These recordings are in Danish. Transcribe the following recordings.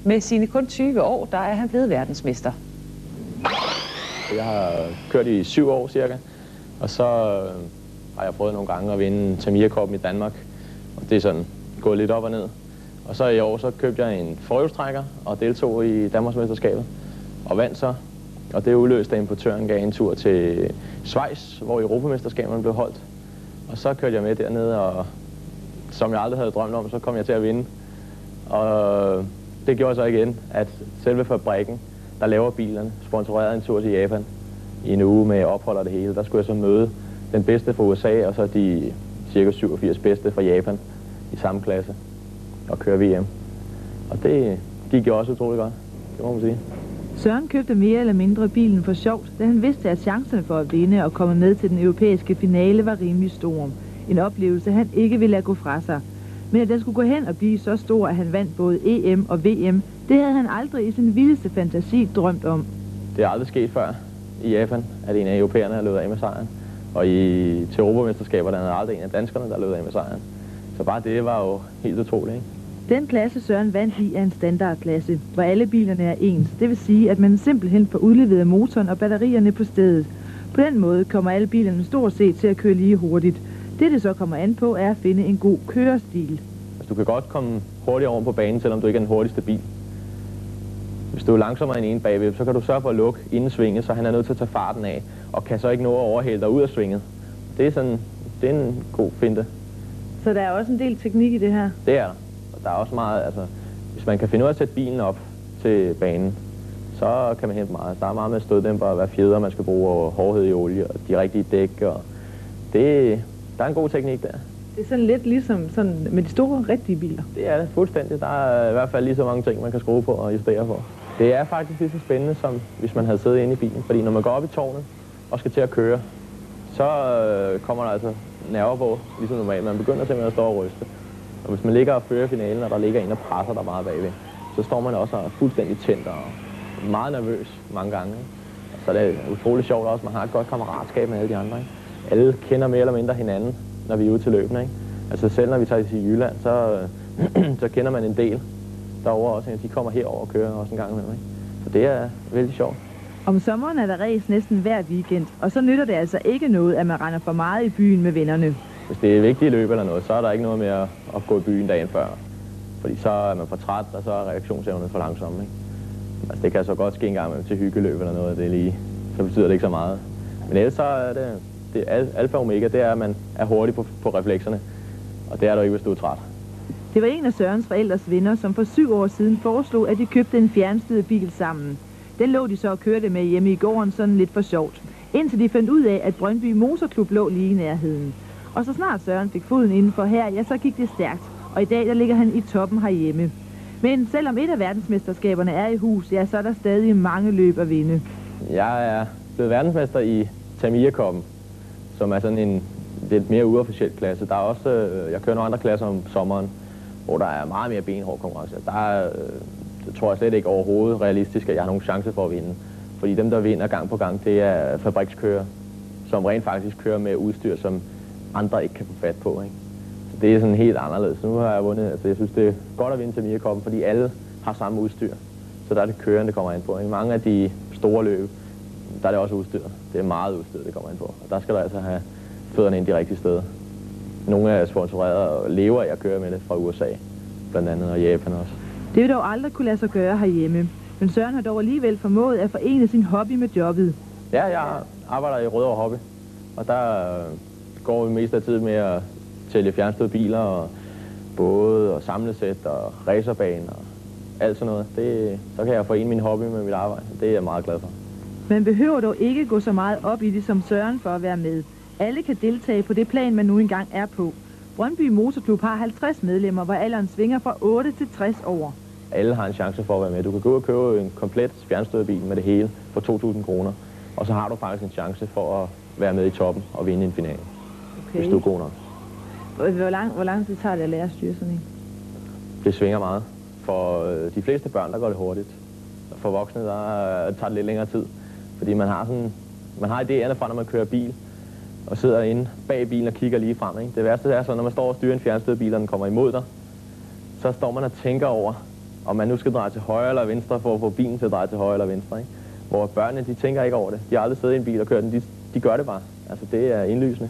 Med sine kun 20 år, der er han blevet verdensmester. Jeg har kørt i 7 år cirka, og så har jeg prøvet nogle gange at vinde Tamiya Cupen i Danmark. Og det er sådan gået lidt op og ned. Og så i år så købte jeg en forhjulstrækker og deltog i Danmarksmesterskabet og vandt så. Og det udløste, at importøren gav en tur til Schweiz, hvor Europamesterskaberne blev holdt. Og så kørte jeg med dernede, og som jeg aldrig havde drømt om, så kom jeg til at vinde. Og det gjorde så igen, at selve fabrikken, der laver bilerne, sponsorerede en tur til Japan i en uge med ophold og det hele. Der skulle jeg så møde den bedste fra USA, og så de cirka 87 bedste fra Japan i samme klasse og køre VM. Og det gik jo også utroligt godt, det må man sige. Søren købte mere eller mindre bilen for sjovt, da han vidste, at chancerne for at vinde og komme med til den europæiske finale var rimelig store. En oplevelse, han ikke ville lade gå fra sig. Men at den skulle gå hen og blive så stor, at han vandt både EM og VM, det havde han aldrig i sin vildeste fantasi drømt om. Det er aldrig sket før i Japan, at en af europæerne har løbet af med sejren. Og til Europamesterskaber, der er aldrig en af danskerne, der har løbet af med sejren. Så bare det var jo helt utroligt, ikke? Den klasse Søren vandt i er en standardklasse, hvor alle bilerne er ens. Det vil sige, at man simpelthen får udleveret motoren og batterierne på stedet. På den måde kommer alle bilerne stort set til at køre lige hurtigt. Det så kommer an på, er at finde en god kørestil. Altså, du kan godt komme hurtigt over på banen, selvom du ikke er den hurtigste bil. Hvis du er langsommere end en bagved, så kan du sørge for at lukke inden svinget, så han er nødt til at tage farten af, og kan så ikke nå at overhale dig ud af svinget. Det er en god finte. Så der er også en del teknik i det her? Det er der. Og der er også meget, altså, hvis man kan finde ud af at sætte bilen op til banen, så kan man hente meget. Der er meget med støddæmper og hvad fjeder man skal bruge, og hårdhed i olie, og de rigtige dæk, og der er en god teknik der. Det er sådan lidt ligesom sådan med de store, rigtige biler? Det er det, fuldstændig. Der er i hvert fald lige så mange ting, man kan skrue på og justere på. Det er faktisk lige så spændende, som hvis man havde siddet inde i bilen. Fordi når man går op i tårnet og skal til at køre, så kommer der altså nerver på, ligesom normalt. Man begynder simpelthen at stå og ryste. Og hvis man ligger og fører finalen, og der ligger en og presser der meget bagved, så står man også fuldstændig tændt og meget nervøs mange gange. Så det er utroligt sjovt også. Man har et godt kammeratskab med alle de andre. Ikke? Alle kender mere eller mindre hinanden, når vi er ude til løbene. Ikke? Altså selv når vi tager til Jylland, så kender man en del derovre også. De kommer herover og kører også en gang imellem. Ikke? Så det er vældig sjovt. Om sommeren er der race næsten hver weekend, og så nytter det altså ikke noget, at man render for meget i byen med vennerne. Hvis det er vigtige løb eller noget, så er der ikke noget med at gå i byen dagen før. Fordi så er man for træt, og så er reaktionsevnen for langsom. Ikke? Altså det kan så godt ske en gang med til hyggeløb eller noget, det er lige, så betyder det ikke så meget. Men ellers så er det alfa og omega, det er, at man er hurtig på reflekserne. Og det er du ikke, hvis du er træt. Det var en af Sørens forældres venner, som for 7 år siden foreslog, at de købte en fjernstyret bil sammen. Den lå de så og kørte med hjemme i gården sådan lidt for sjovt. Indtil de fandt ud af, at Brøndby Motorklub lå lige i nærheden. Og så snart Søren fik foden indenfor her, ja, så gik det stærkt. Og i dag der ligger han i toppen herhjemme. Men selvom et af verdensmesterskaberne er i hus, ja, så er der stadig mange løb at vinde. Jeg er blevet verdensmester i Tamiya Cupen, som er sådan en lidt mere uofficiel klasse. Der er også, jeg kører nogle andre klasser om sommeren, hvor der er meget mere benhård konkurrence. Det tror jeg slet ikke overhovedet realistisk, at jeg har nogen chance for at vinde. Fordi dem, der vinder gang på gang, det er fabrikskører, som rent faktisk kører med udstyr, som andre ikke kan få fat på. Ikke? Så det er sådan helt anderledes. Nu har jeg vundet, altså jeg synes, det er godt at vinde Tamiya Cupen, fordi alle har samme udstyr. Så der er det køren, det kommer ind på. Ikke? Mange af de store løb, der er det også udstyr. Det er meget udstyr, det kommer ind på. Og der skal du altså have fødderne ind de rigtige steder. Nogle er sponsoreret og lever af at køre med det fra USA, blandt andet, og Japan også. Det vil dog aldrig kunne lade sig gøre herhjemme. Men Søren har dog alligevel formået at forene sin hobby med jobbet. Ja, jeg arbejder i Rødovre Hobby, og der går vi mest af tiden med at sælge fjernstøde biler, og både og samlesæt og racerbaner og alt sådan noget. Så kan jeg forene min hobby med mit arbejde. Det er jeg meget glad for. Man behøver dog ikke gå så meget op i det som Søren for at være med. Alle kan deltage på det plan, man nu engang er på. Brøndby Motorklub har 50 medlemmer, hvor alderen svinger fra 8 til 60 år. Alle har en chance for at være med. Du kan gå og købe en komplet fjernstødet bil med det hele for 2.000 kroner. Og så har du faktisk en chance for at være med i toppen og vinde en finale. Okay. Hvis du er god nok. Hvor lang tid tager det at lære at styre sådan en? Det svinger meget. For de fleste børn, der går det hurtigt. For voksne, der tager det lidt længere tid. Fordi man har idéerne fra, når man kører bil, og sidder inde bag bilen og kigger lige frem. Ikke? Det værste er så, når man står og styrer en fjernstødet bil, og den kommer imod dig, så står man og tænker over, om man nu skal dreje til højre eller venstre for at få bilen til at dreje til højre eller venstre, ikke? Hvor børnene, de tænker ikke over det. De har aldrig siddet i en bil og kørt den. De gør det bare. Altså, det er indlysende.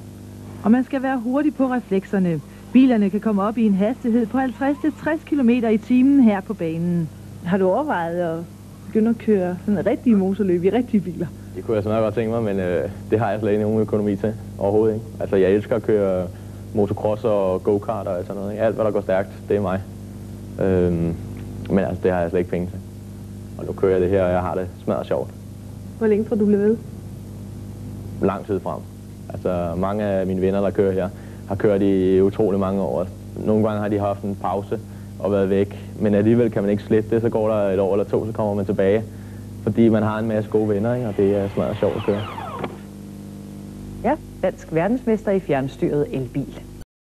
Og man skal være hurtig på reflekserne. Bilerne kan komme op i en hastighed på 50-60 km i timen her på banen. Har du overvejet at begynde at køre sådan rigtige motorløb i rigtige biler? Det kunne jeg sådan godt tænke mig, men det har jeg slet ikke nogen økonomi til overhovedet, ikke? Altså, jeg elsker at køre motocross og go-kart og sådan noget, ikke? Alt, hvad der går stærkt, det er mig. Men altså, det har jeg slet ikke penge til. Og nu kører jeg det her, og jeg har det smadret sjovt. Hvor længe tror du bliver ved? Lang tid frem. Altså, mange af mine venner, der kører her, har kørt i utrolig mange år. Nogle gange har de haft en pause og været væk, men alligevel kan man ikke slette det, så går der et år eller to, så kommer man tilbage. Fordi man har en masse gode venner, ikke? Og det er smadret sjovt at køre. Ja, dansk verdensmester i fjernstyret elbil.